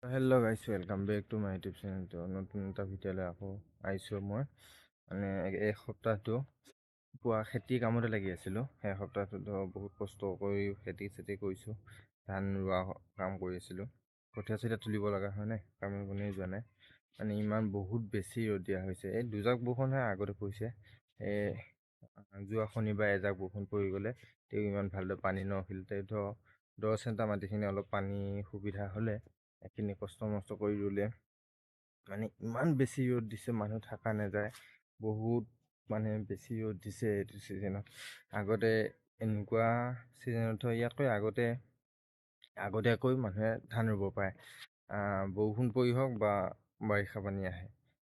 Hello' guys welcome back to my YouTube চেনেলটো নতুন এটা ভিডিঅ'লৈ আকৌ আহিছোঁ মই মানে এই সপ্তাহটো পুৱা খেতিৰ কামতে লাগি আছিলোঁ। সেই সপ্তাহটোতো বহুত কষ্ট কৰি খেতি চেতি কৰিছোঁ, ধান ৰোৱা কাম কৰি আছিলোঁ, কঠীয়া চঠীয়া তুলিব লগা হয় নাই, কামে বনেই যোৱা নাই। মানে ইমান বহুত বেছি ৰ'দ দিয়া হৈছে। এই দুজাক বৰষুণহে আগতে পৰিছে। যোৱা শনিবাৰে এজাক বৰষুণ পৰি গ'লে তেওঁ ইমান ভালদৰে পানী নৰখিল। ধৰ 10 চেণ্টাৰ মাটিখিনি অলপ পানী সুবিধা হ'লে এইখিনি কষ্ট মষ্ট কৰি ৰুলে। মানে ইমান বেছি ৰ'দ দিছে, মানুহ থকা নাযায়। বহুত মানে বেছি ৰ'দ দিছে এইটো ছিজনত। আগতে এনেকুৱা ছিজনত ইয়াতকৈ আগতীয়াকৈ মানুহে ধান ৰুব পাৰে। বৰষুণ পৰি হওক বা বাৰিষা পানী আহে।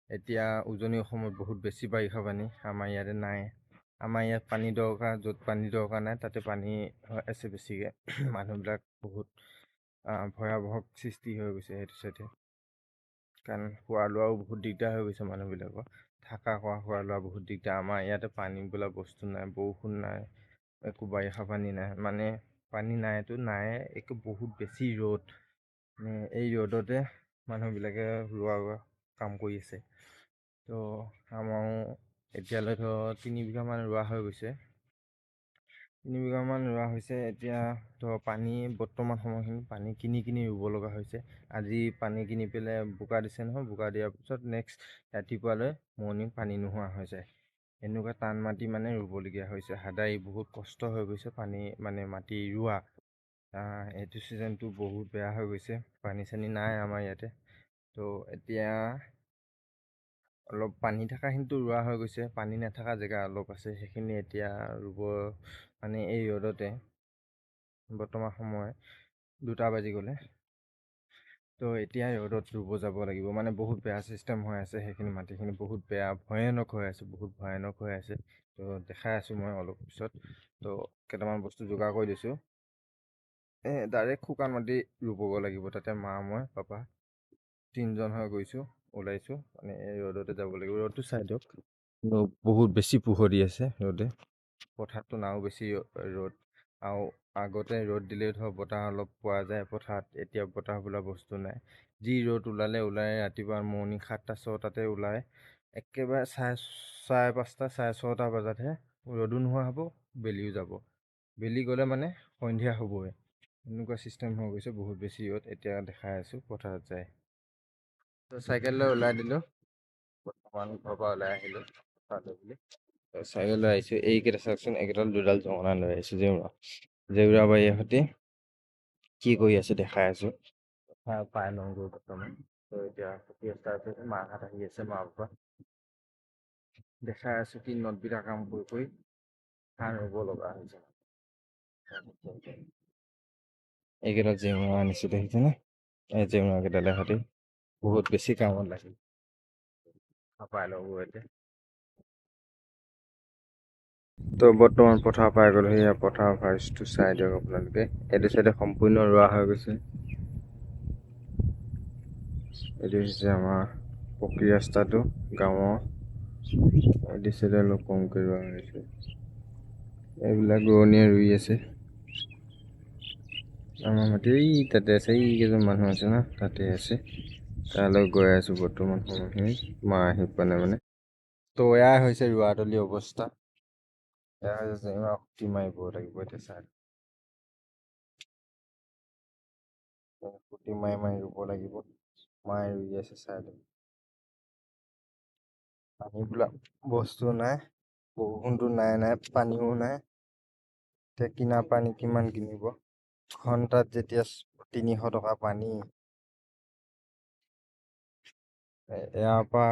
এতিয়া উজনি অসমত বহুত বেছি বাৰিষা পানী, আমাৰ ইয়াতে নাই। আমাৰ ইয়াত পানী দৰকাৰ, য'ত পানী দৰকাৰ নাই তাতে পানী আছে বেছিকৈ। মানুহবিলাক বহুত ভয়াৱহ সৃষ্টি হৈ গৈছে সেইটো চাইডে, কাৰণ খোৱা লোৱাও বহুত দিগদাৰ হৈ গৈছে মানুহবিলাকৰ। খোৱা লোৱা বহুত দিগদাৰ। আমাৰ ইয়াতে পানী বোলা বস্তু নাই, বৰষুণ নাই, একো বাৰিষা পানী নাই। মানে পানী নাইতো নাই, একো বহুত বেছি ৰ'দ। এই ৰ'দতে মানুহবিলাকে ৰোৱা কাম কৰি আছে। তো আমাৰো এতিয়ালৈ ধৰ 3 বিঘামান ৰোৱা হৈ গৈছে। 3 বিঘামান ৰোৱা হৈছে। এতিয়া ধৰ পানী বৰ্তমান সময়খিনি পানী কিনি ৰুব লগা হৈছে। আজি পানী কিনি পেলাই বোকা দিছে নহয়, বোকা দিয়াৰ পিছত নেক্সট ৰাতিপুৱালৈ মৰ্ণিং পানী নোহোৱা হৈ যায়। এনেকুৱা টান মাটি মানে ৰুবলগীয়া হৈছে। সাদাই বহুত কষ্ট হৈ গৈছে পানী মানে মাটি ৰোৱা। এইটো ছিজনটো বহুত বেয়া হৈ গৈছে, পানী চানী নাই আমাৰ ইয়াতে। তো এতিয়া অলপ পানী থকাখিনিতো ৰোৱা হৈ গৈছে, পানী নথকা জেগা অলপ আছে, সেইখিনি এতিয়া ৰুব। মানে এই ৰ'দতে বৰ্তমান সময় 2টা বাজি গ'লে, তো এতিয়া ৰ'দত ৰুব যাব লাগিব। মানে বহুত বেয়া চিষ্টেম হৈ আছে, সেইখিনি মাটিখিনি বহুত বেয়া ভয়ানক হৈ আছে, বহুত ভয়ানক হৈ আছে। তো দেখাই আছোঁ মই অলপ পিছত। তো কেইটামান বস্তু যোগাৰ কৰি দিছোঁ। ডাইৰেক্ট শুকান মাটি ৰুবগৈ লাগিব। তাতে মই পাপা 3জন হৈ গৈছোঁ, ওলাইছোঁ। মানে এই ৰ'দতে যাব লাগিব। ৰ'দটো চাই দিয়ক, বহুত বেছি পোহৰ দি আছে ৰ'দে। পথাৰততো নাও বেছি ৰ'দ। আৰু আগতে ৰ'দ দিলেও ধৰ বতাহ অলপ পোৱা যায় পথাৰত, এতিয়া বতাহ বোলা বস্তু নাই। যি ৰ'দ ওলাই ৰাতিপুৱা মৰ্ণিং 7টা 6টাতে ওলাই, একেবাৰে চাৰে 5টা 6:30 বজাতহে ৰ'দো নোহোৱা হ'ব, বেলিও যাব। বেলি গ'লে মানে সন্ধিয়া হ'বই। এনেকুৱা চিষ্টেম হৈ গৈছে, বহুত বেছি ৰ'দ। এতিয়া দেখাই আছোঁ পথাৰত যায়। তো চাইকেল লৈ ওলাই দিলোঁ, বৰ্তমান ঘৰৰ পৰা ওলাই আহিলোঁ পথাৰলৈ বুলি। চাইকেল লৈ আহিছোঁ। এইকেইটা চাওকচোন, এইকেইডাল 2ডাল জঙলা লৈ আহিছোঁ জেউৰা বাৰীৰ সৈতে কি কৰি আছে দেখাই আছোঁ। পাই লওঁগৈ বৰ্তমান। তো এতিয়া ষ্টাৰ্ট হৈছে, মাহঁত আহি আছে, মা পাপা দেখাই আছোঁ কি নদবিটা কাম কৰি ধান ৰুব লগা হৈছে। এইকেইটা জেউৰা আনিছোঁ দেখিছেনে? এই জেউৰা কেইডালৰ সৈতে বহুত বেছি কামত লাগিল। পাই ল'ব এতিয়া। তো বৰ্তমান পথাৰ পাই গ'লো। সেয়া পথাৰৰ ফাৰ্ষ্টটো চাই দিয়ক আপোনালোকে। এইটো চাইডে সম্পূৰ্ণ ৰোৱা হৈ গৈছে। এইটো হৈছে আমাৰ পকী ৰাস্তাটো গাঁৱৰ। এইটো চাইডে অলপ কমকৈ ৰোৱা হৈছে। এইবিলাক ৰোৱনীয়ে ৰুই আছে। আমাৰ মাটি তাতে আছে, কেইজন মানুহ আছে না, তাতে আছে। তালৈ গৈ আছোঁ বৰ্তমান সময়খিনি। মা আহি পোৱা নাই মানে। তো এয়াই হৈছে ৰোৱাতলি অৱস্থা। এয়া হৈছে খুটি মাৰিব লাগিব এতিয়া চাই। খুটি মাৰি ৰুব লাগিব। মায়ে ৰুই আছে চাই। পানী বোলা বস্তু নাই, বৰষুণটো নাই, পানীও নাই। এতিয়া কিনা পানী কিমান কিনিব? ঘন্টাত যেতিয়া 300 টকা পানী। ইয়াৰ পৰা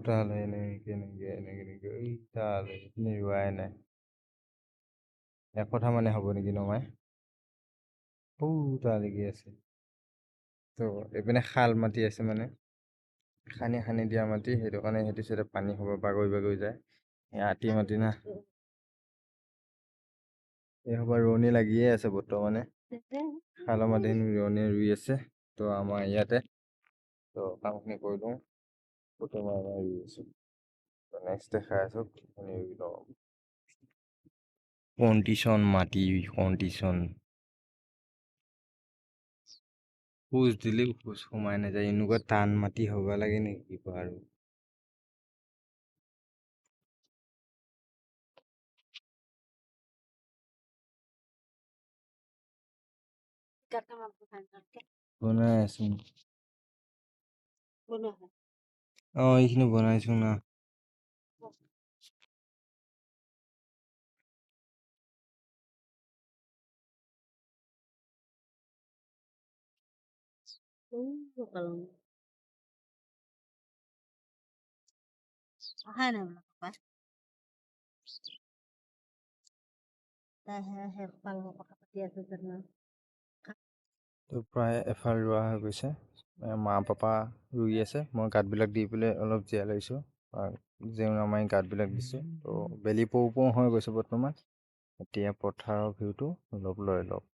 তালৈ এনেকে তালৈ ৰোৱাই নাই। 1 কথা মানে হ'ব নেকি নমাই? তালৈকে আছে। তো এইপিনে খাল মাটি আছে, মানে খান্দি দিয়া মাটি। সেইটো কাৰণে সেইটো চাইডে পানী হ'ব, বাগৰি যায়। আতি মাটি না, এই সবা ৰোৱনী লাগিয়ে আছে বৰ্তমানে। খালৰ মাটিখিনি ৰোৱনীয়ে ৰুই আছে। তো আমাৰ ইয়াতে তো কামখিনি কৰি দিওঁ, গোটেই মাৰি ৰুই আছোঁ। তো নেক্সট দেখাই আছোঁ কণ্ডিশ্যন মাটি কণ্ডিশ্যন। খোজ দিলেও খোজ সোমাই নাযায়, এনেকুৱা টান মাটি হ'ব লাগে নেকি কিবা আৰু। বনাই আছো। এইখিনি বনাইছো না। অহাই নাই বোলে পাপা। তাই হে পালৰ কথা পাতি আছে জানো। তো প্ৰায় এফাল ৰোৱা হৈ গৈছে। মা পাপা ৰুই আছে, মই গাঁতবিলাক দি পেলাই অলপ জীয়াই লৈছোঁ। জেওৰা মাৰি গাঁতবিলাক দিছোঁ। তো বেলি পৰো পৰো হৈ গৈছে বৰ্তমান। এতিয়া পথাৰৰ ভিউটো অলপ লৈ লওক।